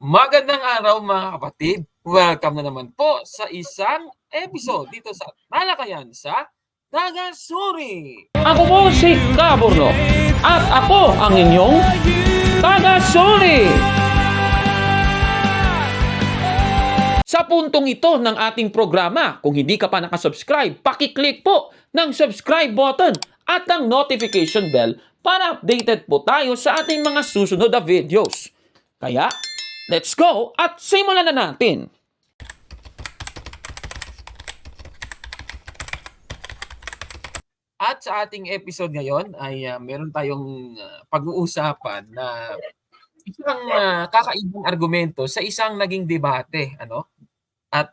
Magandang araw mga kapatid. Welcome na naman po sa isang episode dito sa Talakayan sa Taga-Suri. Ako po si Kaborno at ako ang inyong taga-suri. Sa puntong ito ng ating programa, kung hindi ka pa nakasubscribe, pakiclick po ng subscribe button at ang notification bell para updated po tayo sa ating mga susunod na videos. Kaya, let's go at simulan na natin! At sa ating episode ngayon ay meron tayong pag-uusapan na isang kakaibang argumento sa isang naging debate. At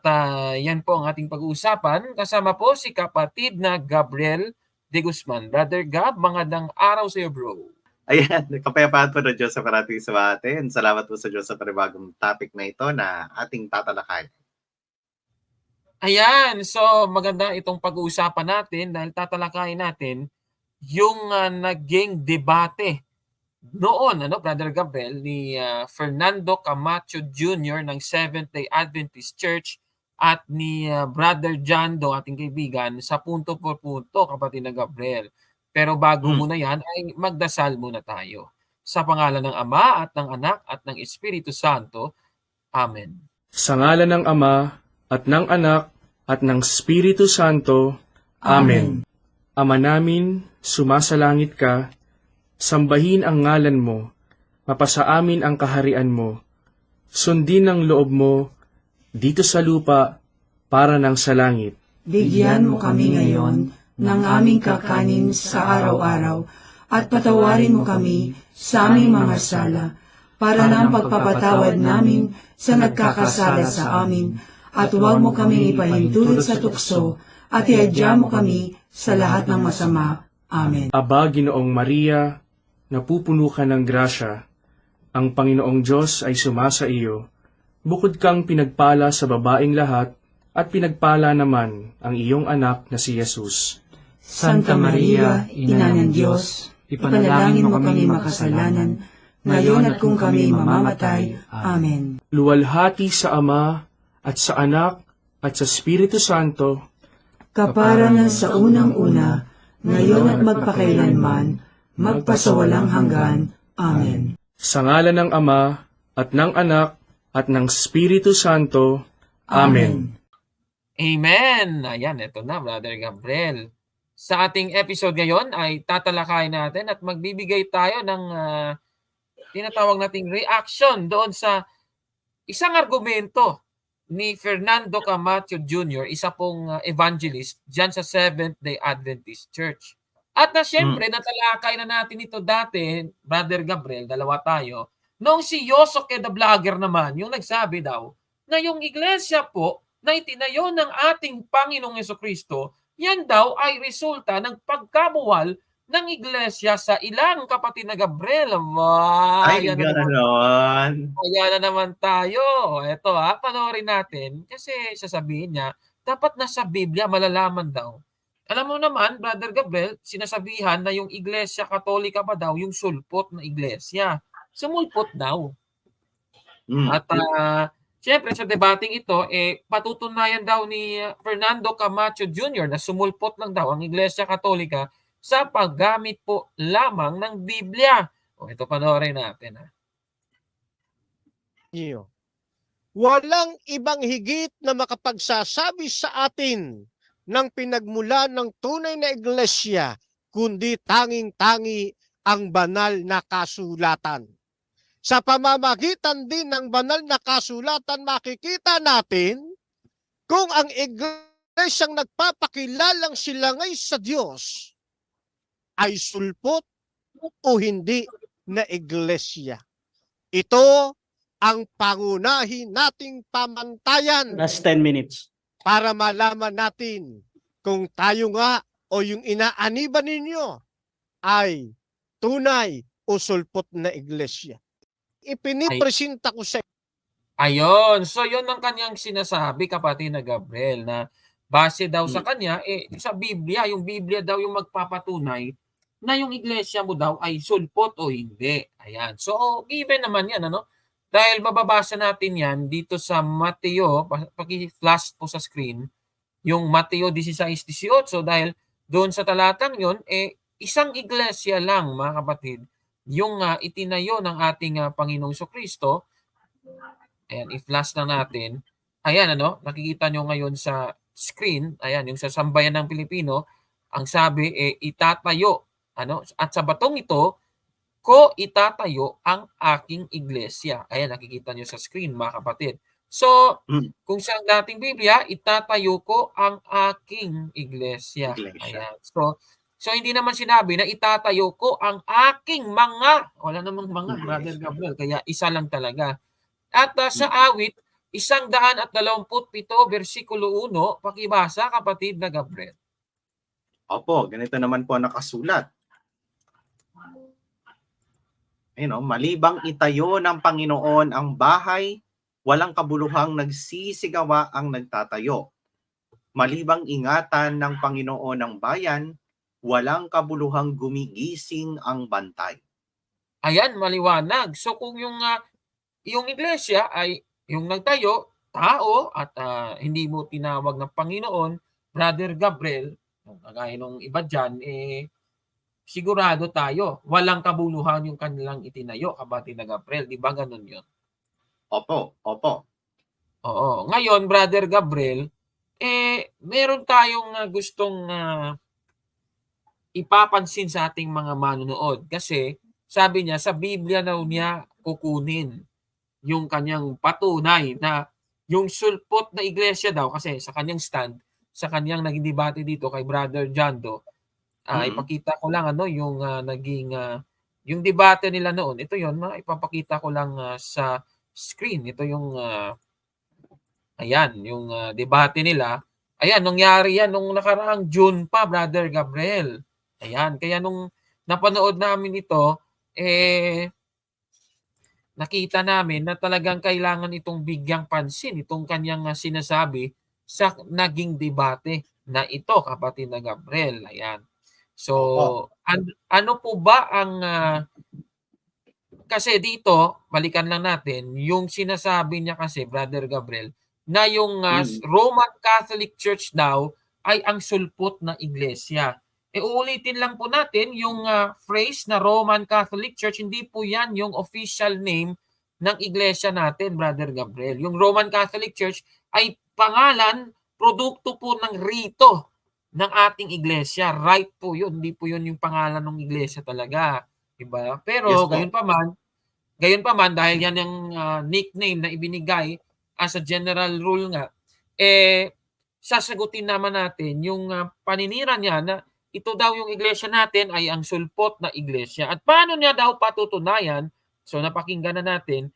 yan po ang ating pag-uusapan. Kasama po si kapatid na Gabriel De Guzman. Brother Gab, magandang araw sa iyo, bro. Ayan, kapayapaan po ng Diyos sa parating sa atin. Salamat po sa Diyos sa panibagong topic na ito na ating tatalakayin. Ayan, so maganda itong pag-uusapan natin dahil tatalakayin natin yung naging debate noon, Brother Gabriel, ni Fernando Camacho Jr. ng Seventh-day Adventist Church at ni Brother John Do, ating kaibigan, sa punto por punto, kapatid na Gabriel. Pero bago muna yan, ay magdasal muna tayo. Sa pangalan ng Ama at ng Anak at ng Espiritu Santo. Amen. Sa ngalan ng Ama, at ng Anak, at ng Espiritu Santo. Amen. Ama namin, sumasalangit ka, sambahin ang ngalan mo, mapasa amin ang kaharian mo, sundin ang loob mo, dito sa lupa, para ng sa langit. Bigyan mo kami ngayon ng aming kakanin sa araw-araw, at patawarin mo kami sa aming mga sala, para ng pagpapatawad namin sa nagkakasala sa amin, at huwag mo kaming ipahintulot sa tukso, at iadya mo kami sa lahat ng masama. Amen. Aba, Ginoong Maria, napupuno ka ng grasya, ang Panginoong Diyos ay sumasa iyo, bukod kang pinagpala sa babaeng lahat, at pinagpala naman ang iyong anak na si Jesus. Santa Maria, Ina ng Diyos, ipanalangin mo kami makasalanan, ngayon at kung kami mamamatay. Amen. Luwalhati sa Ama, at sa Anak, at sa Espiritu Santo, Kaparangan sa unang-una, ngayon at magpakailanman, magpasawalang hanggan. Amen. sa ngalan ng Ama, at ng Anak, at ng Espiritu Santo. Amen. Amen! Ayan, eto na, Brother Gabriel. Sa ating episode ngayon ay tatalakayin natin at magbibigay tayo ng tinatawag nating reaction doon sa isang argumento ni Fernando Camacho Jr., isa pong evangelist dyan sa Seventh-day Adventist Church. At syempre, natalakay na natin ito dati, Brother Gabriel, dalawa tayo, noong si Yosuke the Vlogger naman, yung nagsabi daw na yung iglesia po na itinayo ng ating Panginoong Jesucristo, yan daw ay resulta ng pagkabuwal ng iglesia sa ilang, kapatid na Gabriel. Ay, gano'n. Ayan na naman tayo. Ito panoorin natin kasi sasabihin niya, dapat nasa Biblia malalaman daw. Alam mo naman, Brother Gabriel, sinasabihan na yung iglesia katolika pa daw yung sulpot na iglesia. Sumulpot daw. At siyempre sa debating ito, patutunayan daw ni Fernando Camacho Jr. na sumulpot lang daw ang Iglesia Katolika sa paggamit po lamang ng Biblia. Ito panoorin natin. Walang ibang higit na makapagsasabi sa atin ng pinagmula ng tunay na iglesia, kundi tanging-tangi ang banal na kasulatan. Sa pamamagitan din ng banal na kasulatan, makikita natin kung ang iglesyang nagpapakilalang silangay sa Diyos ay sulpot o hindi na iglesia. Ito ang pangunahin nating pamantayan. Last 10 minutes. Para malaman natin kung tayo nga o yung inaaniban ninyo ay tunay o sulpot na iglesia. Ipinipresenta ko sa Ayun. So, yun ang kanyang sinasabi, kapatid na Gabriel, na base daw sa kanya, sa Biblia, yung Biblia daw yung magpapatunay na yung iglesia mo daw ay sulpot o hindi. Ayan. So, given naman yan, Dahil mababasa natin yan dito sa Mateo, paki-flash po sa screen, yung Mateo 16:18 dahil doon sa talatang yon isang iglesia lang mga kapatid yung itinayo ng ating Panginoong Jesucristo. Ayan, i-flash na natin. Ayan nakikita nyo ngayon sa screen, ayan yung sa sambayan ng Pilipino, ang sabi itatayo at sa batong ito ko itatayo ang aking iglesia. Ayan, nakikita nyo sa screen mga kapatid. So, kung sa dating Biblia, itatayo ko ang aking iglesia. Ayan. So hindi naman sinabi na itatayo ko ang aking mga, wala namang mga, Brother Gabriel, kaya isa lang talaga. At sa awit, 127 versikulo 1, pakibasa kapatid na Gabriel. Opo, ganito naman po ang nakasulat. Malibang itayo ng Panginoon ang bahay, walang kabuluhang nagsisigawa ang nagtatayo. Malibang ingatan ng Panginoon ang bayan, walang kabuluhang gumigising ang bantay. Ayan, maliwanag. So kung yung iglesia ay yung nagtayo, tao, at hindi mo tinawag ng Panginoon, Brother Gabriel, kagaya nung iba dyan, sigurado tayo, walang kabuluhan yung kanilang itinayo, kapatid na Gabriel. Di ba ganun yun? Opo. Oo. Ngayon, Brother Gabriel, meron tayong gustong ipapansin sa ating mga manonood. Kasi, sabi niya, sa Biblia na niya kukunin yung kanyang patunay na yung sulpot na iglesia daw, kasi sa kanyang stand, sa kanyang naging debate dito kay Brother Jando, ipakita ko lang yung naging yung debate nila noon. Ito yon, ipapakita ko lang sa screen. Ito yung ayan, yung debate nila. Ayan, nangyari yan nung nakaraang June pa, Brother Gabriel. Ayan, kaya nung napanood namin ito, nakita namin na talagang kailangan itong bigyang pansin, itong kanyang sinasabi sa naging debate na ito, kapatid na Gabriel. Ayan. So, ano po ba ang kasi dito, balikan lang natin, yung sinasabi niya kasi, Brother Gabriel, na yung Roman Catholic Church daw ay ang sulpot na iglesia. Uulitin lang po natin yung phrase na Roman Catholic Church, hindi po yan yung official name ng iglesia natin, Brother Gabriel. Yung Roman Catholic Church ay pangalan, produkto po ng rito ng ating iglesia. Right po yun. Hindi po yun yung pangalan ng iglesia talaga. Diba? Pero Yes, gayon pa man, dahil yan yung nickname na ibinigay as a general rule nga, sasagutin naman natin yung paninira niya na ito daw yung iglesia natin ay ang sulpot na iglesia. At paano niya daw patutunayan? So napakinggan na natin,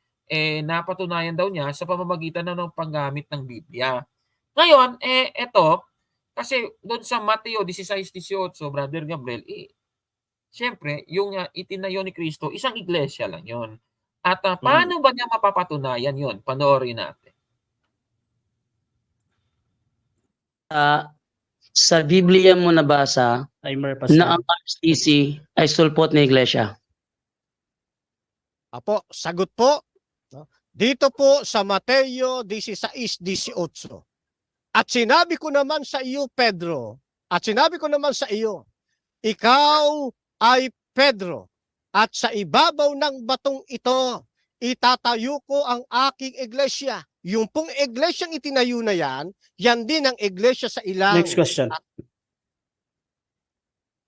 napatunayan daw niya sa pamamagitan ng panggamit ng Biblia. Ngayon, ito, kasi doon sa Mateo 16:18, Brother Gabriel, siyempre, yung itinayo ni Kristo, isang iglesia lang yon. At paano ba niya mapapatunayan yon? Panoorin natin. Sa Biblia mo nabasa na ang RCC ay sulpot na iglesia. Apo, sagot po. Dito po sa Mateo 16:18. At sinabi ko naman sa iyo, Pedro, at sinabi ko naman sa iyo, ikaw ay Pedro, at sa ibabaw ng batong ito, itatayo ko ang aking iglesia. Yung pong iglesyang itinayo na yan, yan din ang iglesia sa ilang. Next question.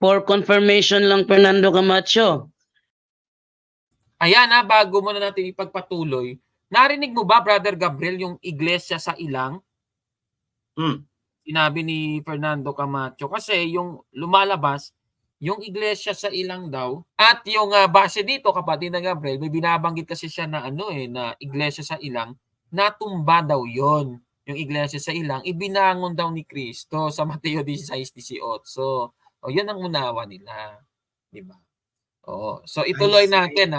For confirmation lang, Fernando Camacho. Ayan bago mo na natin ipagpatuloy, narinig mo ba, Brother Gabriel, yung iglesia sa ilang? Sinabi ni Fernando Camacho. Kasi yung lumalabas, yung iglesia sa ilang daw, at yung base dito, kapatid na Gabriel, may binabanggit kasi siya na na iglesia sa ilang, natumba daw yon. Yung iglesia sa ilang, ibinangon daw ni Kristo sa Mateo 16:18. O, yan ang unawa nila. Diba? So, ituloy natin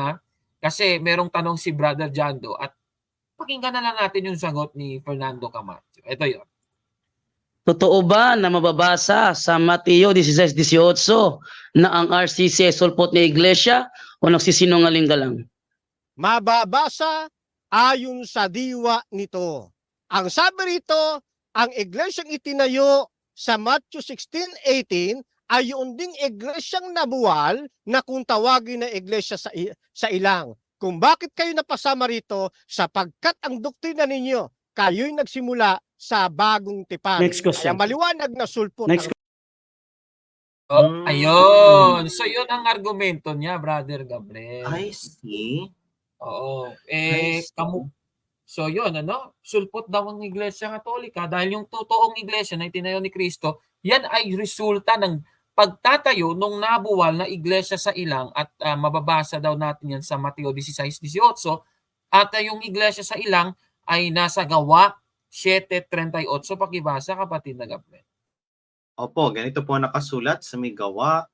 kasi merong tanong si Brother Jando at pakinggan na lang natin yung sagot ni Fernando Camacho. Ito yun. Totoo ba na mababasa sa Mateo 16:18 na ang RCC ay sulpot na iglesia o nagsisinungaling ka lang? Mababasa ayon sa diwa nito. Ang sabi rito, ang iglesyang itinayo sa Matthew 16:18 ay yung ding iglesyang nabuwal na kung tawagin na iglesia sa ilang. Kung bakit kayo napasama rito, sapagkat ang doktrina ninyo, kayo'y nagsimula sa bagong tipan. Next question. Kaya maliwanag na sulpot. Next Oh, ayun. So, yun ang argumento niya, Brother Gabriel. I see. Oo. I see. So, yun, sulpot daw ang Iglesia Katolika dahil yung totoong iglesia na itinayo ni Kristo, yan ay resulta ng pagtatayo nung nabuwal na iglesia sa ilang at mababasa daw natin yan sa Mateo 16:18 at yung iglesia sa ilang ay nasa Gawa 7:38. Pakibasa, kapatid na Gabriel. Opo, ganito po nakasulat sa may Gawa.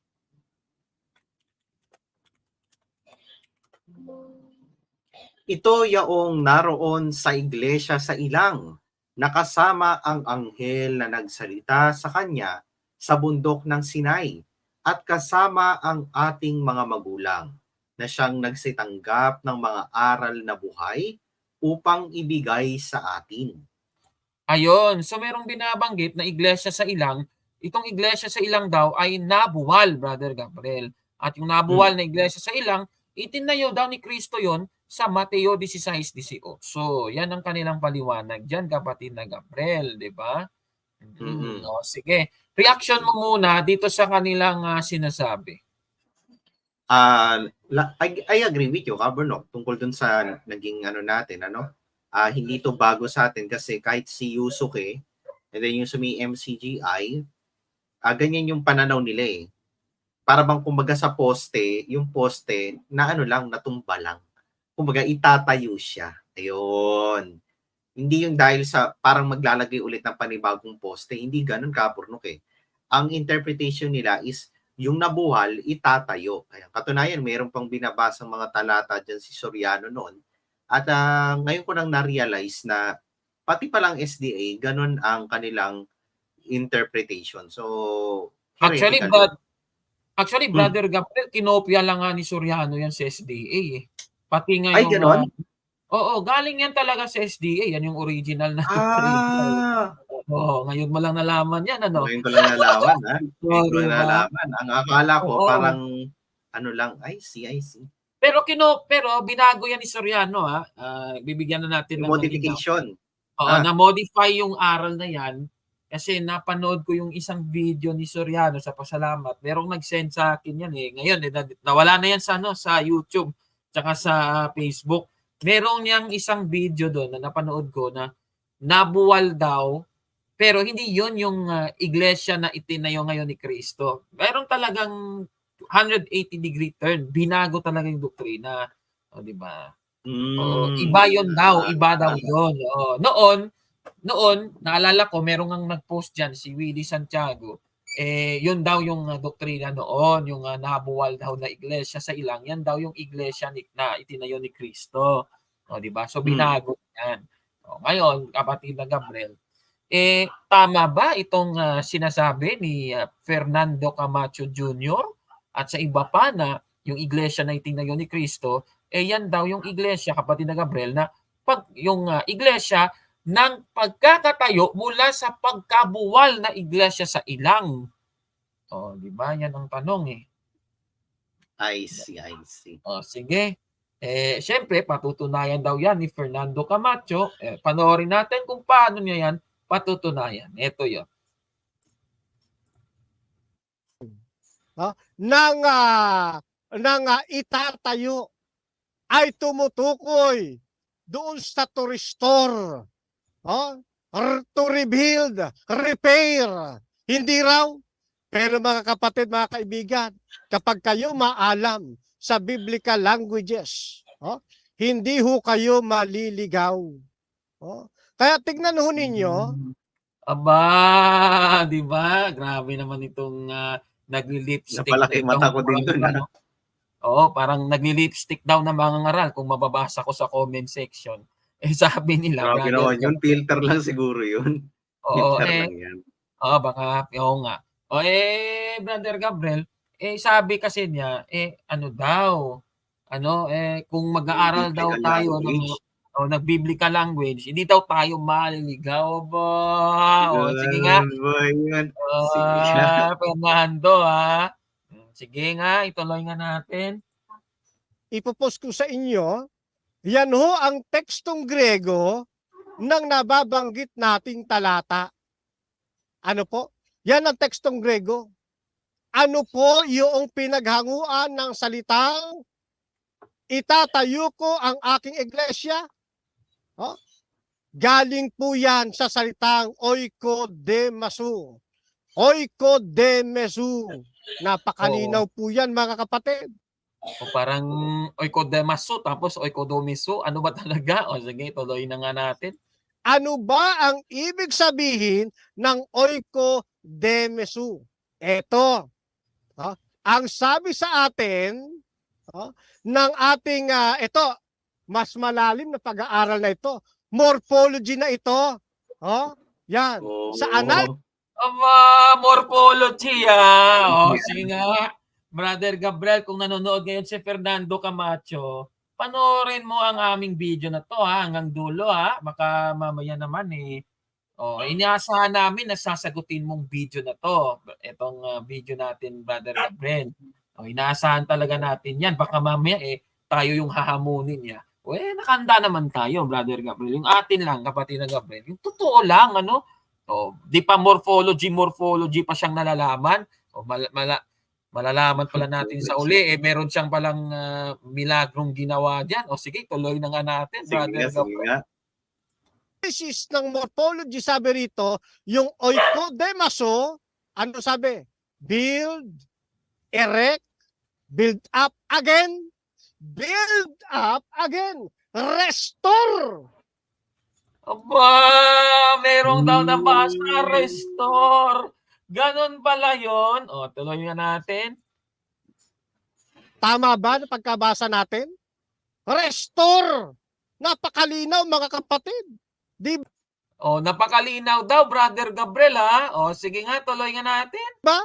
Ito yaong naroon sa iglesia sa ilang, nakasama ang anghel na nagsalita sa kanya sa bundok ng Sinai, at kasama ang ating mga magulang, na siyang nagsitanggap ng mga aral na buhay upang ibigay sa atin. Ayun. So, merong binabanggit na iglesia sa ilang. Itong iglesia sa ilang daw ay nabuwal, Brother Gabriel. At yung nabuwal na iglesia sa ilang, itinayo daw ni Kristo yon sa Mateo 16:18. So, yan ang kanilang paliwanag dyan, kapatid na Gabriel, di ba? O, sige. Reaction mo muna dito sa kanilang sinasabi. I agree with you, Kabernok, tungkol dun sa naging natin, hindi to bago sa atin kasi kahit si Yusuke, and then yung sumi MCGI, ganyan yung pananaw nila eh. Para bang kumbaga sa poste, yung poste na natumba lang. Kumbaga itatayo siya. Ayun. Hindi yung dahil sa parang maglalagay ulit ng panibagong poste, hindi ganun, Kabernok eh. Ang interpretation nila is yung nabuhal, itatayo. Ayan. Katunayan, mayroon pang binabasang mga talata dyan si Soriano noon. At ngayon ko nang na-realize na pati palang SDA, ganun ang kanilang interpretation. So, Actually, Brother Gabriel, kinopya lang nga ni Soriano yan sa SDA eh. Pati nga ay, ganon? Oo, galing yan talaga sa SDA. Yan yung original na doctrine. Oo, ngayon mo lang nalaman yan, Ngayon ko lang nalaman, ha? Ngayon ko lang Diba? nalaman. Ang akala ko, Oo. parang, lang, I see. Pero binago yan ni Soriano, ha? Bibigyan na natin ng Modification. Oo, na-modify yung aral na yan kasi napanood ko yung isang video ni Soriano sa pasalamat. Merong nag-send sa akin yan eh. Ngayon, nawala na yan sa YouTube tsaka sa Facebook. Merong niyang isang video doon na napanood ko na nabuwal daw, pero hindi yon yung iglesia na itinayo ngayon ni Kristo. Meron talagang 180-degree turn. Binago talaga yung doktrina. O, di ba? Iba yon daw. Iba daw yun. Noon, naalala ko, merong ang nag-post dyan, si Willie Santiago. Yun daw yung doktrina noon, yung nabuwal daw na iglesia sa ilang, yan daw yung iglesia na itinayo ni Kristo. O, di ba? So, binago yan. O, ngayon, kapatid na Gabriel, tama ba itong sinasabi ni Fernando Camacho Jr. at sa iba pa na yung iglesia na itinayo ni Kristo, yan daw yung iglesia, kapatid na Gabriel, na yung iglesia ng pagkakatayo mula sa pagkabuwal na iglesia sa ilang. O, di ba? Yan ang tanong eh. I see. O, sige. Siyempre, patutunayan daw yan ni Fernando Camacho. Panoorin natin kung paano niya yan patutunayan. Ito yun. Nang itatayo ay tumutukoy doon sa to restore, to rebuild, repair. Hindi raw. Pero mga kapatid, mga kaibigan, kapag kayo maalam sa biblical languages, hindi ho kayo maliligaw. Kaya tignan ho ninyo. Aba, di ba? Grabe naman itong nagli-lipstick. Napalaki mata ko din doon. Oo, parang nagli-lipstick daw na mga ngaral kung mababasa ko sa comment section. Sabi nila. Grabe naman yun. Filter lang siguro yun. Oo, Filter lang yan. Oo, baka, oo nga. Brother Gabriel, sabi kasi niya, kung mag-aaral daw tayo ng o nag-biblical language, hindi daw tayo maliligaw ba? O sige nga. Yun, boy, yun. Sige. Fernando, sige nga, ituloy nga natin. Ipopost ko sa inyo, yan ho ang tekstong Grego ng nababanggit nating talata. Ano po? Yan ang tekstong Grego. Ano po yung pinaghanguan ng salitang itatayo ko ang aking iglesia? Oh? Galing po yan sa salitang oikodemesu. Oikodemesu. Napakalinaw po yan, mga kapatid. O parang oikodemasu tapos oikodomisu. Ano ba talaga? O sige, tuloy na nga natin. Ano ba ang ibig sabihin ng oikodemesu? Ito. Ang sabi sa atin ng ating ito, mas malalim na pag-aaral na ito. Morphology na ito. Yan. Sa anal Morphology, O sige nga. Brother Gabriel, kung nanonood ngayon si Fernando Camacho, panoorin mo ang aming video na to hanggang dulo baka mamaya naman inaasahan namin na sasagutin mong video na to. Itong video natin, Brother Gabriel. Inaasahan talaga natin yan. Baka mamaya tayo yung hahamunin niya. Nakanda naman tayo, Brother Gabriel. Yung atin lang, kapatid na Gabriel. Yung totoo lang, di pa morphology pa siyang nalalaman. Malalaman pala natin sa uli, meron siyang palang milagrong ginawa diyan. O sige, tuloy na nga natin, Brother Gabriel. Analysis ng morphology, sabi rito, yung oikodemaso, ano sabi? Build, erect, build up again, restore. Aba, merong daw nabasa, restore. Ganon pala yun. O, tuloy nga natin. Tama ba na pagkabasa natin? Restore. Napakalinaw, mga kapatid. Di O, napakalinaw daw, Brother Gabriel, O, sige nga, tuloy nga natin. ba?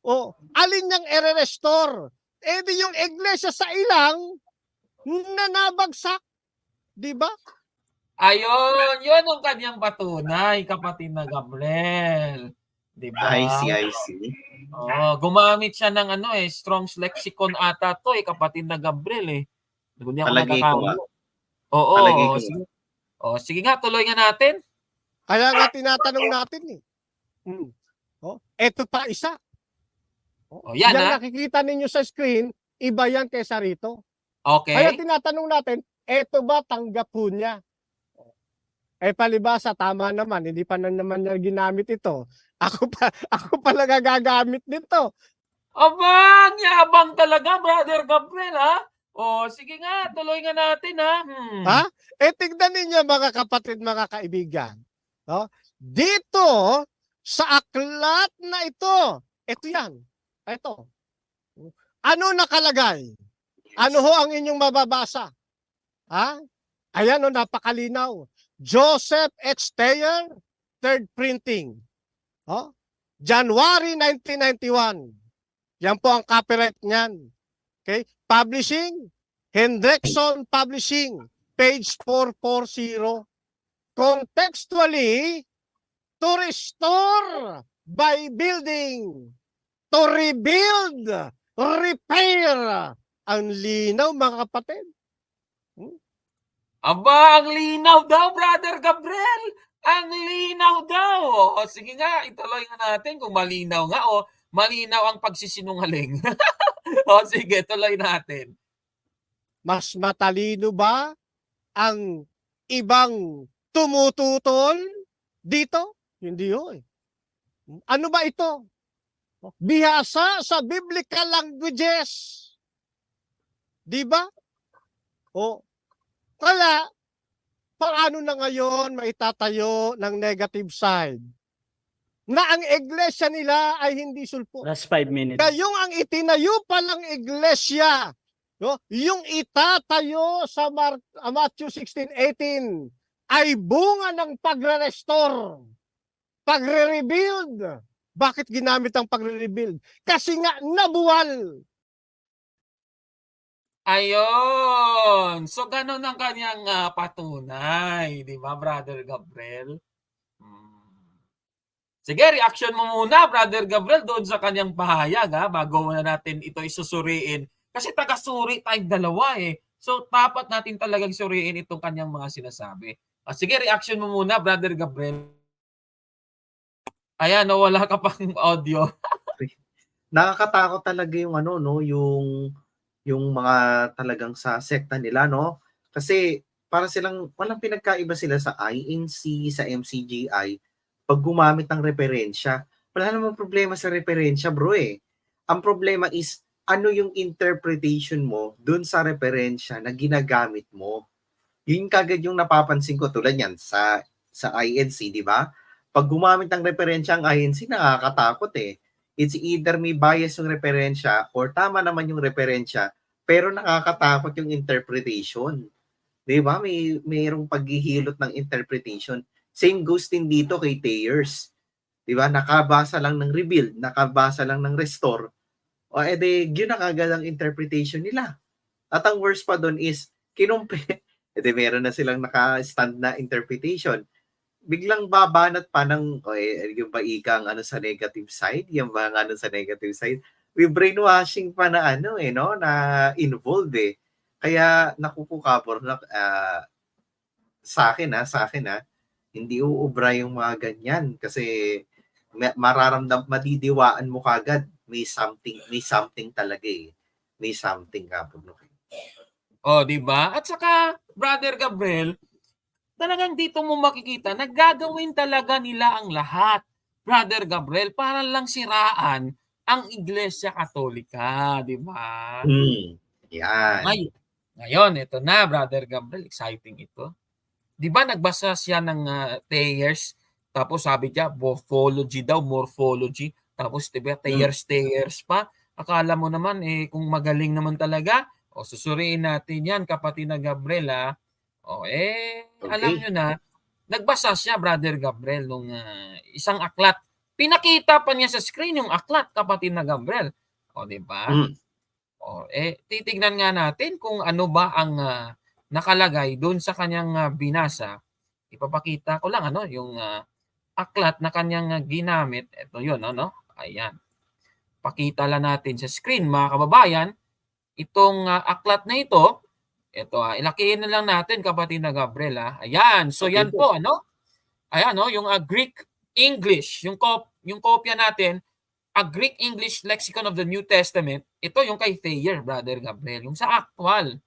O, alin niyang i-restore? Di yung iglesia sa ilang na nabagsak. Di ba? Ayun, yun ang kanyang patunay, kapatid na Gabriel. Diba? I see. Gumamit siya ng Strong's Lexicon ata to, kapatid na Gabriel. Hindi ako Palagay ko nagkakamali. Palagay ko Sige. Sige nga, tuloy nga natin. Kaya nga tinatanong natin eto pa isa. Yan Yan nakikita ninyo sa screen, iba yan kaysa rito. Okay. Kaya tinatanong natin, eto ba tanggap po niya? Palibasa, tama naman, hindi pa naman niya ginamit ito. Ako pa lang gagamit nito. Aba, ang yabang talaga, Brother Gabriel, sige nga, tuloy nga natin, Tignan ninyo, mga kapatid, mga kaibigan. Dito, sa aklat na ito yan. Ito. Ano nakalagay? Ano ho ang inyong mababasa? Ayan, napakalinaw. Joseph H. Thayer, third printing. January 1991. Yan po ang copyright niyan. Okay? Publishing, Hendrickson Publishing, page 440. Contextually, to restore by building, to rebuild, repair. Ang linaw, mga kapatid. Aba, ang linaw daw, Brother Gabriel. Ang linaw daw. Sige nga, ituloy nga natin kung malinaw nga malinaw ang pagsisinungaling. Sige, tuloy natin. Mas matalino ba ang ibang tumututol dito? Hindi yun. Ano ba ito? Bihasa sa biblical languages. Di ba? Kaya, paano na ngayon maitatayo ng negative side? Na ang iglesia nila ay hindi sulpot. Last 5 minutes. Kayong ang itinayo palang iglesia, yung itatayo sa Matthew 16:18 ay bunga ng pagre-restore, pagre-rebuild. Bakit ginamit ang pagre-rebuild? Kasi nga nabuwal. Ayun. So, gano'n ang kanyang, patunay, 'di ba, Brother Gabriel? Hmm. Sige, reaction mo muna, Brother Gabriel, doon sa kanyang pahayag, bago muna natin ito isusuriin. Kasi taga-suri tayong dalawa, eh. So, dapat natin talagang suriin itong kanyang mga sinasabi. Sige, reaction mo muna, Brother Gabriel. Ayan, nawala ka pang audio. Nakakatakot talaga yung ano 'no, yung mga talagang sa sekta nila 'no. Kasi para silang walang pinagkaiba sila sa INC, sa MCGI 'pag gumamit ng referensya. Wala namang problema sa referensya bro, eh. Ang problema is ano yung interpretation mo dun sa referensya na ginagamit mo. Yun kagad yung napapansin ko tulad niyan sa INC, 'di ba? 'Pag gumamit ng referensya ang INC nakakatakot, eh. It's either may bias yung referensya or tama naman yung referensya, pero nakakatakot yung interpretation. 'Di ba? Mayroong paghihilot ng interpretation. Same goes din dito kay Thayers. 'Di ba? Nakabasa lang ng rebuild, nakabasa lang ng restore, o edi yun na kagad ang interpretation nila. At ang worst pa doon is kinumpre edi meron na silang naka-stand na interpretation. Biglang babanat pa ng yung ba ikang ano sa negative side, yung mga ano sa negative side. May brainwashing pa na ano no, na involved eh. Kaya naku po Kapor, sa akin hindi uubra yung mga ganyan kasi madidiwaan mo kagad may something talaga eh. May something Kapor. No? Oh, 'di ba? At saka, Brother Gabriel, talagang dito mo makikita na gagawin talaga nila ang lahat, Brother Gabriel, para lang siraan ang Iglesia Katolika, 'di ba? Yan. Ngayon, ito na, Brother Gabriel, exciting ito. 'Di ba nagbasa siya ng, Thayers, tapos sabi niya morphology daw, morphology, tapos 'di ba Thayers pa. Akala mo naman, kung magaling naman talaga, susuriin natin 'yan kapatid na Gabriel, alam Okay. niyo na, nagbasa siya, Brother Gabriel, nung, isang aklat. Pinakita pa niya sa screen yung aklat, kapatid na Gabriel. 'Di ba? Mm. Titignan nga natin kung ano ba ang, nakalagay do'n sa kanyang, binasa. Ipapakita ko lang yung, aklat na kanyang, ginamit. Ito 'yun ayan. Pakita lang natin sa screen mga kababayan, itong, aklat na ito. Ito, ilakihin na lang natin kapatid na Gabriel, ayan. So Okay 'yan po. po ayan yung, Greek English, yung kopya natin, A Greek English Lexicon of the New Testament. Ito yung kay Thayer, Brother Gabriel, yung sa actual.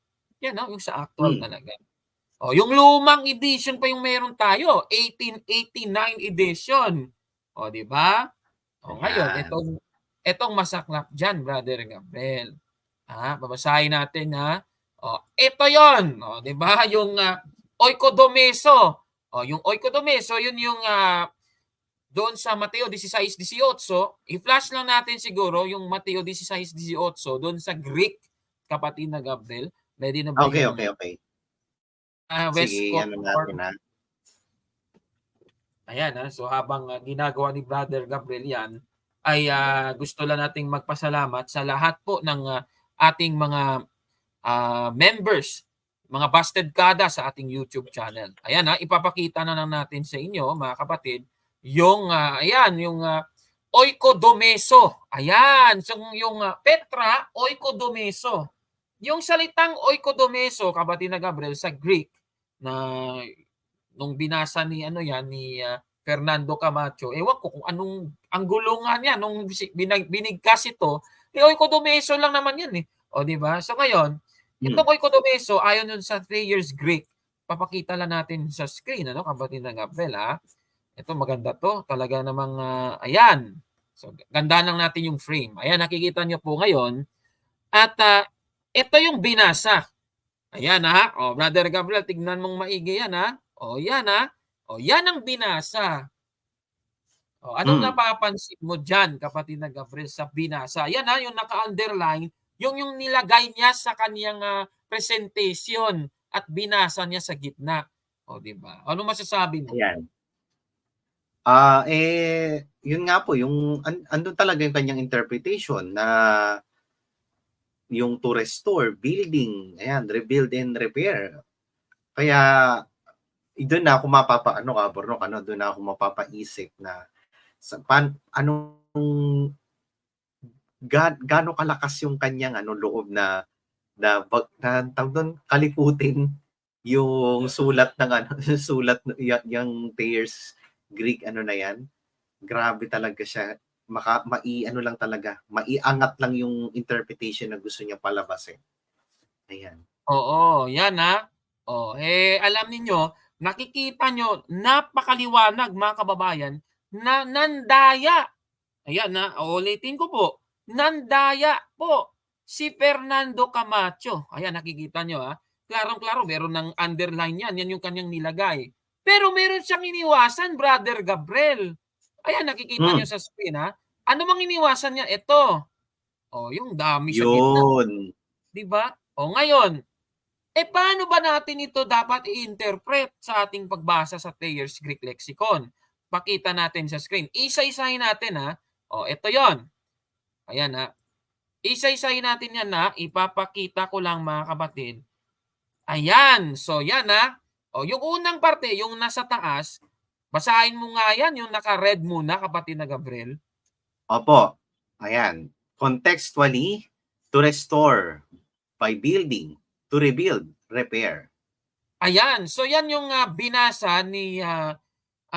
'Yan yung sa actual Mm. talaga. Yung lumang edition pa yung meron tayo, 1889 edition. 'Di ba? Ngayon Ayan. etong masaklap diyan, Brother Gabriel. Babasahin natin, ito 'yon, 'di ba, yung, oikodomeso. Yung oikodomeso, yun yung, doon sa Mateo 16:18, i-flash lang natin siguro yung Mateo 16:18 doon sa Greek, kapatid na Gabriel. Ready na ba Okay, yung, okay, okay. West Sige, Coast ano or natin. ayan, so habang, ginagawa ni Brother Gabriel 'yan, ay, gusto lang nating magpasalamat sa lahat po ng, ating mga, members, mga Busted Kada sa ating YouTube channel. Ayan, ipapakita na lang natin sa inyo mga kapatid yung, ayan yung, oikodomeso. Ayan, so yung, Petra oikodomeso. Yung salitang oikodomeso, kapatid na Gabriel, sa Greek na nung binasa ni Fernando Camacho, ewan ko kung anong ang gulungan niya nung binigkas ito, oikodomeso lang naman 'yan, 'di ba? So ngayon, itong oikodomeso ayon yun sa Thayer's Greek, papakita lang natin sa screen kapatid na Gabriel, Ito maganda 'to, talaga namang, ayan. So gandahan lang natin yung frame. Ayan, nakikita niyo po ngayon at, ito yung binasa. Ayan, Brother Gabriel, tignan mong maigi 'yan, 'yan, 'yan ang binasa. Anong napapansin mo diyan, kapatid na Gabriel, sa binasa? 'Yan, yung naka-underline, yung nilagay niya sa kaniyang, presentation at binasa niya sa gitna. 'Di ba? Anong masasabi mo? Ayan. Yun nga po, yung andun talaga yung kanyang interpretation na yung to restore, building, ayan, rebuild and repair. Kaya doon na ako doon na ako mapapaisip na anong gaano kalakas yung kanyang loob na tawag doon, kaliputin yung sulat ng sulat yung Thayer's Greek na yan. Grabe talaga siya. Lang talaga, maiangat lang yung interpretation na gusto niya palabasin. Ayan. Oo, yan alam niyo, nakikita nyo, napakaliwanag mga kababayan, na nandaya. Ayan ulitin ko po, nandaya po si Fernando Camacho. Ayan, nakikita nyo Klarong-klaro, meron ng underline yan. Yan yung kanyang nilagay. Pero meron siyang iniwasan, Brother Gabriel. Ayan, nakikita nyo sa screen Ano bang iniwasan niya? Ito. Yung dami sa gitna. Yun. Diba? Ngayon, paano ba natin ito dapat i-interpret sa ating pagbasa sa Thayer's Greek Lexicon? Pakita natin sa screen. Isa-isahin natin ito yon. Ayan Isa-isahin natin yan ipapakita ko lang mga kapatid. Ayan. So yan yung unang parte, yung nasa taas, basahin mo nga yan, yung naka-red muna, kapatid na Gabriel. Opo. Ayan. Contextually, to restore, by building, to rebuild, repair. Ayan. So yan yung binasa ni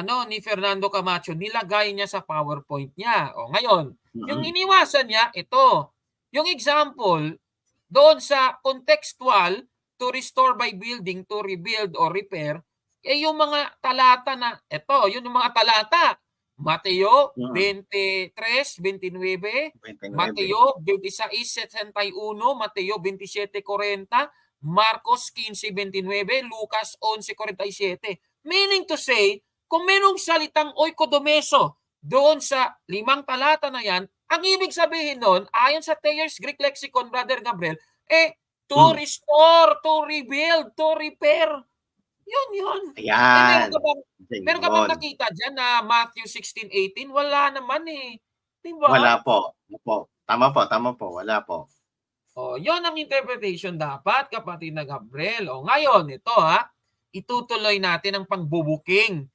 ni Fernando Camacho, nilagay niya sa PowerPoint niya. Ngayon, yung iniwasan niya, ito. Yung example, doon sa contextual, to restore by building, to rebuild or repair, yung mga talata na, ito, yun yung mga talata. Mateo 23:29, Mateo 26:61, Mateo 27:40, Marcos 15:29, Lucas 11:47. Meaning to say, kung merong salitang oikodomeso doon sa 5 talata na yan, ang ibig sabihin nun, ayon sa Thayer's Greek Lexicon, Brother Gabriel, to restore, to rebuild, to repair. Yun. Ayan. Meron ka bang nakita dyan na Matthew 16:18? Wala naman Diba? Wala po. Tama po. Wala po. Yun ang interpretation dapat, kapatid na Gabriel. Ngayon, ito itutuloy natin ang pangbubuking.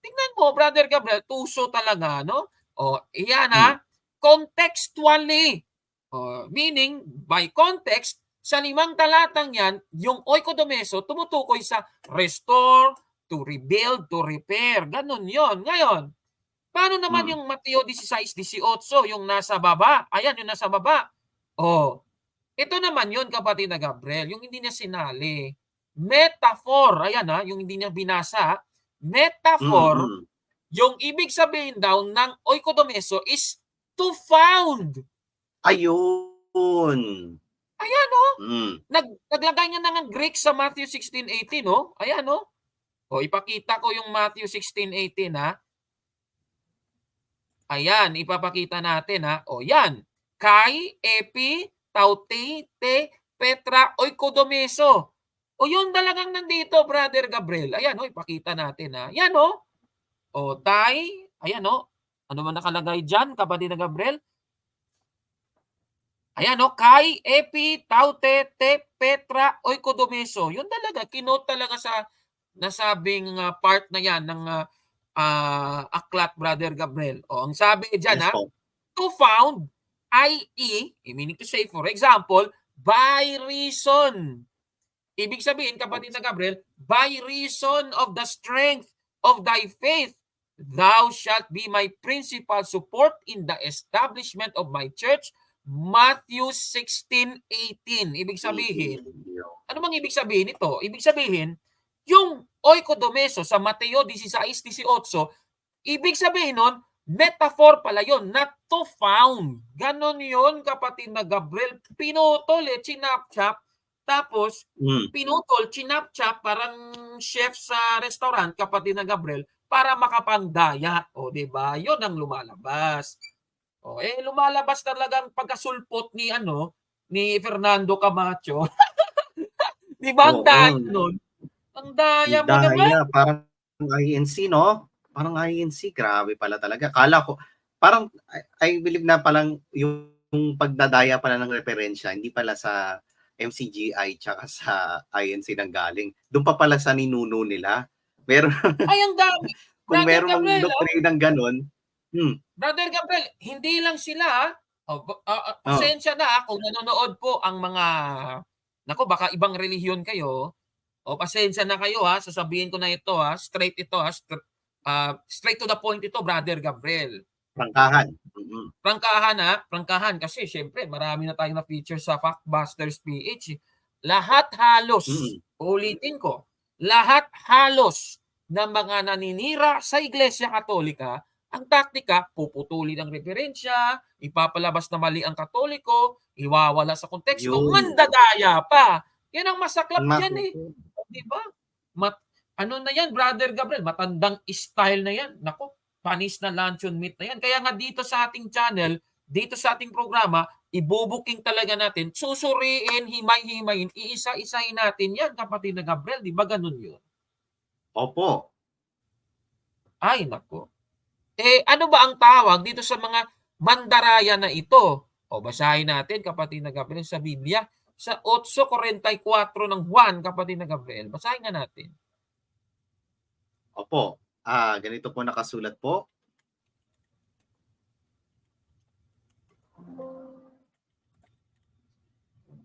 Tingnan mo, Brother Gabriel, tuso talaga, no? Iyan contextually. Meaning, by context, sa 5 talatang yan, yung oikodomeso tumutukoy sa restore, to rebuild, to repair. Ganun yon. Ngayon, paano naman yung Mateo 16:18, yung nasa baba? Ayan, yung nasa baba. Ito naman yun, kapatid na Gabriel, yung hindi niya sinali. Metaphor, ayan yung hindi niya binasa. Metaphor, yung ibig sabihin daw ng oikodomeso is to found. Ayun. Ayan naglagay niya ng Greek sa Matthew 16:18 Ayan ipakita ko yung Matthew 16:18 Ayan, ipapakita natin yan. Kai, epi, taute, te, petra, oikodomeso. Yun talagang nandito, Brother Gabriel. Ayan ipakita natin Yan tai, ayan ano man nakalagay dyan, kapatid na Gabriel? Ayan kai, epi, taute, te, petra, oikodomeso. Yun talaga, kinote talaga sa nasabing part na yan ng aklat, Brother Gabriel. Ang sabi dyan to found, i.e., meaning to say, for example, by reason. Ibig sabihin, kapatid na Gabriel, by reason of the strength of thy faith, thou shalt be my principal support in the establishment of my church. Matthew 16:18. Ibig sabihin, ano bang ibig sabihin ito? Ibig sabihin, yung oikodomeso sa Mateo 16:18, ibig sabihin nun, metaphor pala yun, not to found. Ganon yun, kapatid na Gabriel. Pinutol chinap-chap. Tapos, pinutol, chinap-chap, parang chef sa restaurant, kapatid na Gabriel, para makapandaya. Diba? Yun ang lumalabas. Lumalabas talagang pagkasulpot ni ni Fernando Camacho. Di ba ang daya nun? Ang daya mo naman. Parang INC, no? Parang INC, grabe pala talaga. Kala ko, parang I believe na palang yung yung pagdadaya pala ng referensya, hindi pala sa MCGI tsaka sa INC nang galing. Doon pa pala sa ninuno nila. Meron, Ay, ang dami. kung Brother meron mang Gabriel, doktrinang ganon, Brother Gabriel, hindi lang sila, oh, pasensya na kung nanonood po ang mga, naku baka ibang relihiyon kayo, pasensya na kayo sasabihin ko na ito straight ito straight to the point ito, Brother Gabriel. prangkahan. Prangkahan kasi siyempre marami na tayong na-feature sa Factbusters PH. Lahat halos, ulitin ko, lahat halos ng mga naninira sa Iglesia Katolika, ang taktika, puputulin ang referensya, ipapalabas na mali ang Katoliko, iwawala sa konteksto, Yun. mandadaya pa. Yan ang masaklap diyan Naku eh. Di ba? Ano na yan, Brother Gabriel, matandang style na yan. Naku, panis na luncheon meat na yan. Kaya nga dito sa ating channel, dito sa ating programa, ibubuking talaga natin, susuriin, himay-himayin, iisa-isahin natin yan, kapatid na Gabriel. Di ba ganun yun? Opo. Ay, naku. Ano ba ang tawag dito sa mga mandaraya na ito? Basahin natin, kapatid na Gabriel, sa Biblia. Sa 8:44 ng Juan, kapatid na Gabriel. Basahin nga natin. Opo. Ganito po nakasulat po.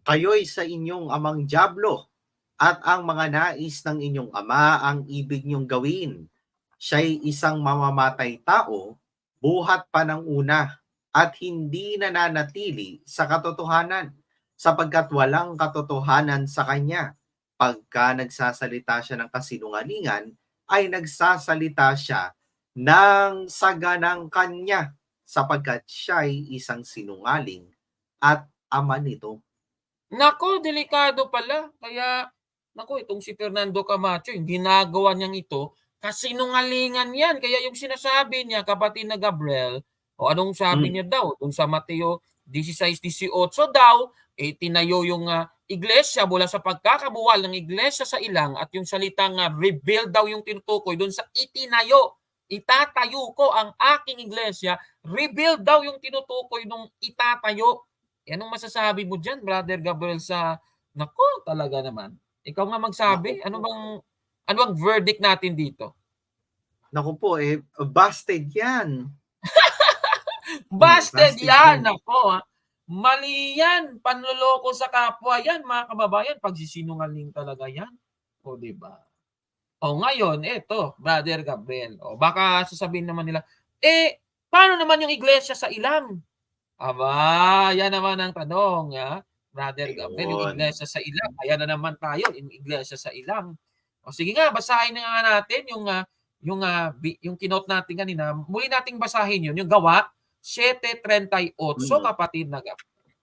Kayo'y sa inyong amang dyablo, at ang mga nais ng inyong ama ang ibig niyong gawin. Siya'y isang mamamatay tao, buhat pa ng una, at hindi nananatili sa katotohanan, sapagkat walang katotohanan sa kanya. Pagka nagsasalita siya ng kasinungalingan, ay nagsasalita siya ng saganang kanya, sapagkat siya'y isang sinungaling at ama nito. Naku, delikado pala. Kaya, naku, itong si Fernando Camacho, yung ginagawa niyang ito, kasinungalingan yan. Kaya yung sinasabi niya, kapatid na Gabriel, anong sabi niya daw? Dun sa Mateo 16:18 daw, tinayo yung iglesia mula sa pagkakabuwal ng iglesia sa ilang, at yung salitang rebuild daw yung tinutukoy dun sa itinayo. Itatayo ko ang aking iglesia. Rebuild daw yung tinutukoy nung itatayo. Anong masasabi mo diyan, Brother Gabriel, sa naku, talaga naman. Ikaw nga magsabi, Naku ano po. bang verdict natin dito? Naku po, busted yan. Busted Busted yan, yan. nako. Mali yan, panloloko sa kapwa yan, mga kababayan, pagsisinungaling talaga yan. Di ba? Ngayon, eto, Brother Gabriel. Baka sasabihin naman nila, paano naman yung iglesia sa ilang? Aba, yan naman ang tanong, Brother Gabriel, yung Ayun. iglesia sa ilang. Ayan na naman tayo, yung iglesia sa ilang. Sige nga, basahin na nga natin yung kinote natin kanina. Muli nating basahin yun, yung Gawa 7:38, kapatid na Gabriel.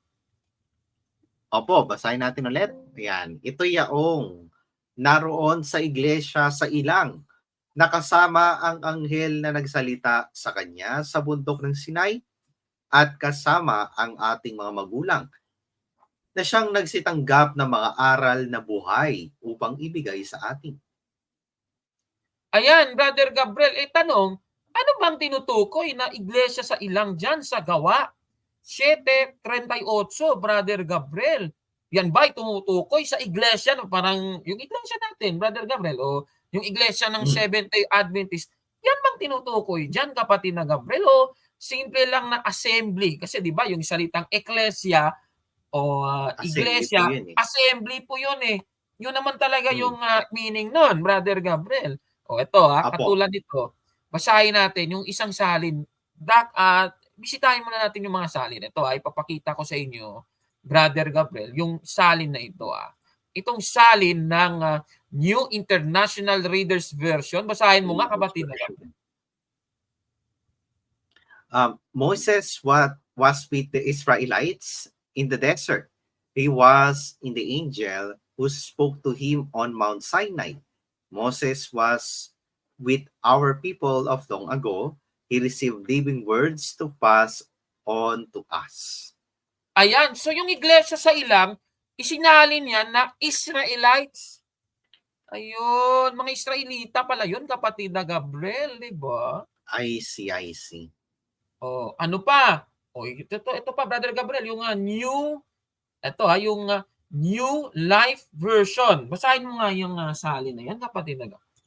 Opo, basahin natin ulit. Ayan. Ito yaong naroon sa iglesia sa ilang, nakasama ang anghel na nagsalita sa kanya sa bundok ng Sinai, at kasama ang ating mga magulang na siyang nagsitanggap ng mga aral na buhay upang ibigay sa atin. Ayan, Brother Gabriel, tanong, ano bang tinutukoy na iglesia sa ilang dyan sa Gawa 7:38, Brother Gabriel? Yan ba tumutukoy sa iglesia, parang yung iglesia natin, Brother Gabriel, o yung iglesia ng Seventh-day Adventist? Yan bang tinutukoy dyan, kapatid na Gabriel, o simple lang na assembly? Kasi di ba yung salitang ecclesia o iglesia, assembly po yun eh. Yun naman talaga yung meaning nun, Brother Gabriel. Ito katulad nito, basahin natin yung isang salin. Bisitahin muna natin yung mga salin. Ito ipapakita ko sa inyo, Brother Gabriel, yung salin na ito. Itong salin ng New International Reader's Version. Basahin mo nga, kapatid na Gabriel. Moses was with the Israelites in the desert. He was in the angel who spoke to him on Mount Sinai. Moses was with our people of long ago. He received living words to pass on to us. Ayan, so yung iglesia sa ilang, isinalin yan na Israelites. Ayun, mga Israelita pala yun, kapatid na Gabriel, di ba? I see. Ano pa? O ito pa Brother Gabriel, yung yung New Life Version. Basahin mo nga yung salin na yan, kapatid na Gabriel.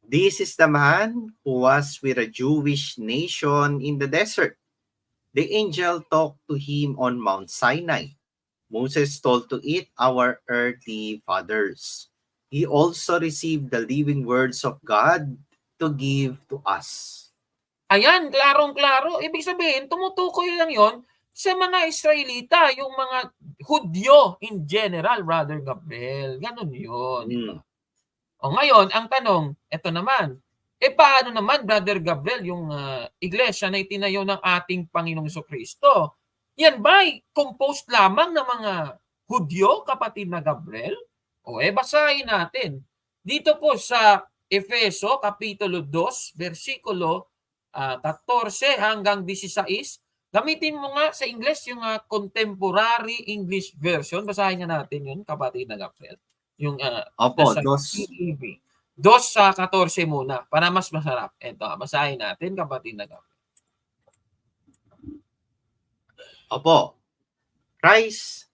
This is the man who was with a Jewish nation in the desert. The angel talked to him on Mount Sinai. Moses told to it our earthly fathers. He also received the living words of God to give to us. Ayan, klarong-klaro. Ibig sabihin, tumutukoy lang yon sa mga Israelita, yung mga Hudyo in general, Brother Gabriel. Ganun yun. Mm. O ngayon, ang tanong, eto naman, paano naman, Brother Gabriel, yung iglesia na itinayo ng ating Panginoong Jesucristo? Yan ba'y composed lamang ng mga Hudyo, kapatid na Gabriel? O basahin natin. Dito po sa Efeso, Kapitulo 2, versikulo 14 hanggang 16. Gamitin mo nga sa English yung Contemporary English Version. Basahin nga natin yun, kapatid na Gabriel. Yung Opo, nasa dos. CEV. 2:14 muna para mas masarap. Ito, basahin natin, kapatid na Gabriel. Opo. Christ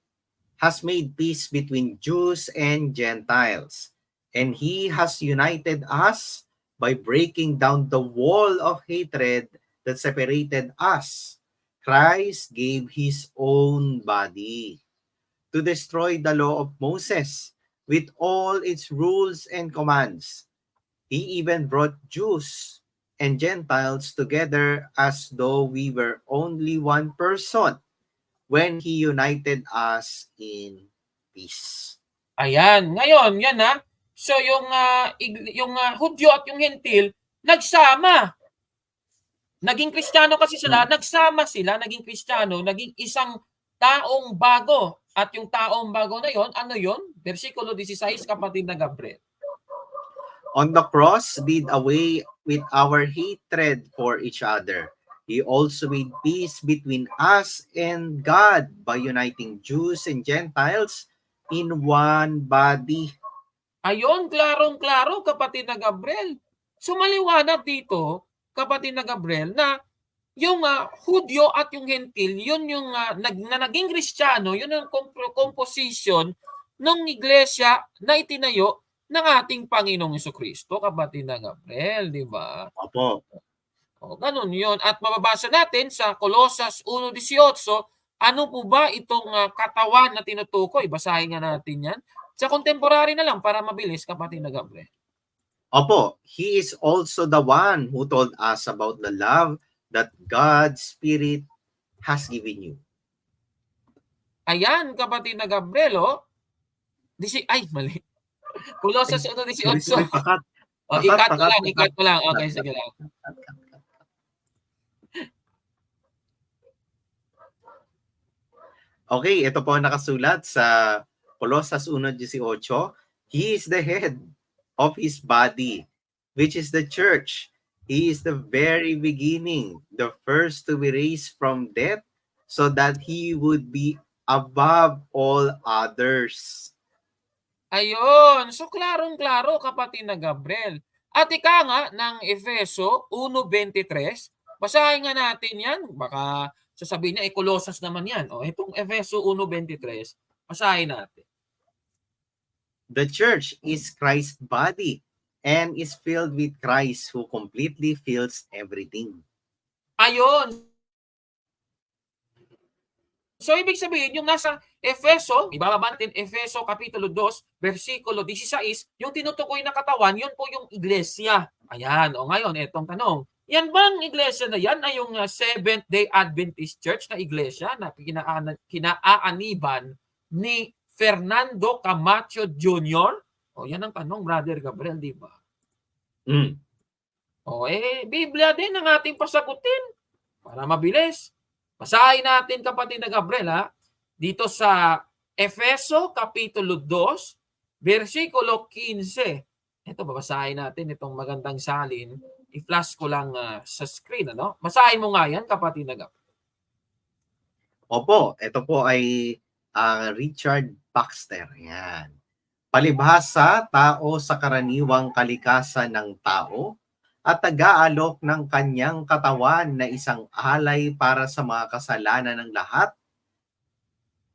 has made peace between Jews and Gentiles, and He has united us by breaking down the wall of hatred that separated us. Christ gave His own body to destroy the law of Moses with all its rules and commands. He even brought Jews and Gentiles together as though we were only one person when He united us in peace. Ayan. Ngayon, yan So yung Hudyo at yung Hentil nagsama. Naging Kristiyano kasi sila, nagsama sila, naging Kristiyano, naging isang taong bago. At yung taong bago na yon, ano yon? Versikulo 16, kapatid na Gabriel. On the cross, did away with our hatred for each other. He also made peace between us and God by uniting Jews and Gentiles in one body. Ayon, klarong-klaro, kapatid na Gabriel. So maliwanag dito, kapatid na Gabriel, na yung Hudyo at yung Hentil, yun yung naging Kristiyano, yun ang composition ng iglesia na itinayo ng ating Panginoong Jesucristo, kapatid na Gabriel, di ba? Opo. O, ganun yun. At mababasa natin sa Colosas 1:18, ano po ba itong katawan na tinutukoy? Basahin nga natin yan. Sa contemporary na lang para mabilis, kapatid na Gabriel. Opo, He is also the one who told us about the love that God's Spirit has given you. Ayan, kapatid na Gabriel, mali. Colosas 1:18. Sorry, pakat. Ikat mo lang. Okay, sige lang. Okay, ito po nakasulat sa Colosas 1:18. He is the head of His body, which is the church. He is the very beginning, the first to be raised from death, so that He would be above all others. Ayun. So, klarong-klaro, kapatid na Gabriel. At ika nga ng Efeso 1:23, basahin nga natin yan. Baka sasabihin niya, Colosas naman yan. O, itong Efeso 1:23, basahin natin. The church is Christ's body and is filled with Christ who completely fills everything. Ayun. So, ibig sabihin, yung nasa Efeso, ibababa natin Efeso Kapitulo 2, versikulo 16, yung tinutukoy na katawan, yun po yung iglesia. Ayan. O ngayon, etong tanong. Yan bang iglesia na yan ay yung Seventh-day Adventist Church na iglesia na kinaaaniban ni Fernando Camacho Jr.? O, yan ang tanong, Brother Gabriel, di ba? O, Biblia din ang ating pasagutin para mabilis. Basahin natin, kapatid na Gabriel, dito sa Efeso Kapitulo 2, versikulo 15. Ito, babasahin natin itong magandang salin. I-flash ko lang sa screen. Basahin mo nga yan, kapatid na Gabriel. Opo, ito po ay Richard Baxter. Yan. Palibhasa, tao sa karaniwang kalikasan ng tao at nag-aalok ng kanyang katawan na isang alay para sa mga kasalanan ng lahat.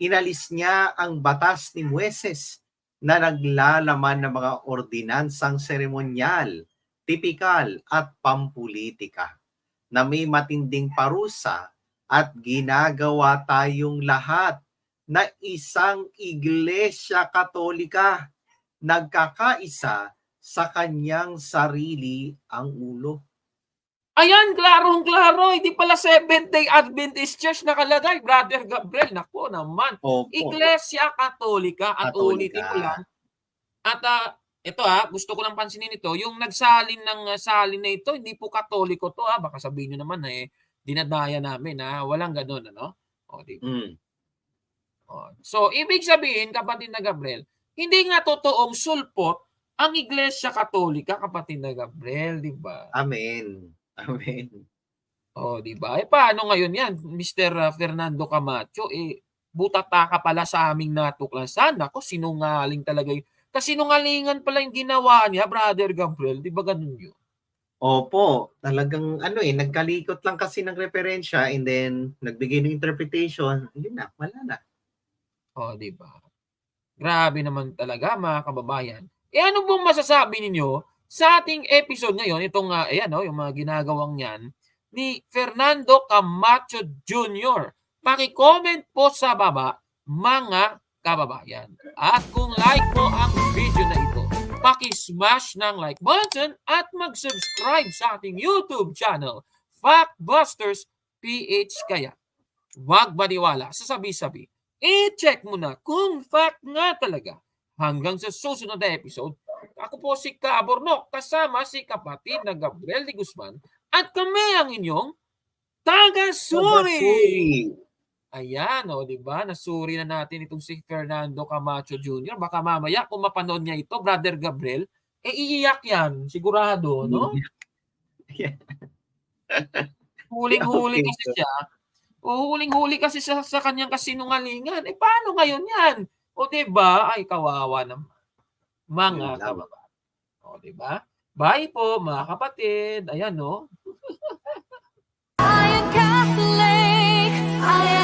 Inalis niya ang batas ni Moises na naglalaman ng mga ordinansang seremonyal, tipikal at pampulitika na may matinding parusa at ginagawa tayong lahat na isang Iglesia Katolika, nagkakaisa sa kanyang sarili ang ulo. Ayan, klarong-klaro. Hindi pala Seventh-day Adventist Church nakalagay, Brother Gabriel. Nako naman. Opo. Iglesia Katolika. At Katolika. ulitin ko lang. At ito gusto ko lang pansinin ito. Yung nagsalin ng salin na ito, hindi po Katoliko to Baka sabihin nyo naman dinadaya namin walang ganun, ano? O, di ba? So, ibig sabihin, kapatid na Gabriel, hindi nga totoong sulpot ang Iglesia Katolika, kapatid na Gabriel, di ba? Amen. Amen. O, di ba? Paano ngayon yan, Mr. Fernando Camacho? Butata ka pala sa aming natuklasan. Ako, sinungaling talaga yun. Kasinungalingan pala yung ginawa niya, Brother Gabriel. Di ba ganun yun? Opo, talagang nagkalikot lang kasi ng referensya and then nagbigay ng interpretation, yun na, wala na. O, di ba? Grabe naman talaga, mga kababayan. Ano pong masasabi ninyo sa ating episode ngayon, itong yung mga ginagawang yan ni Fernando Camacho Jr. Paki-comment po sa baba, mga kababayan. At kung like po ang video na ito, paki-smash ng like button at mag-subscribe sa ating YouTube channel, Factbusters PH. Kaya, huwag maniwala sa sabi-sabi. I-check mo na kung fact nga talaga. Hanggang sa susunod na episode, ako po si Kabornok kasama si kapatid na Gabriel de Guzman at kami ang inyong taga-suri. Ayan, di ba? Nasuri na natin itong si Fernando Camacho Jr. Baka mamaya kung mapanood niya ito, Brother Gabriel, iiyak yan, sigurado, no? Huling-huli kasi siya. Huling-huli kasi siya sa kanyang kasinungalingan. Paano ngayon yan? O, diba? Ay, kawawa naman. Mga kababayan. O, diba? Bye po, mga kapatid. Ayan, no? I am Catholic. I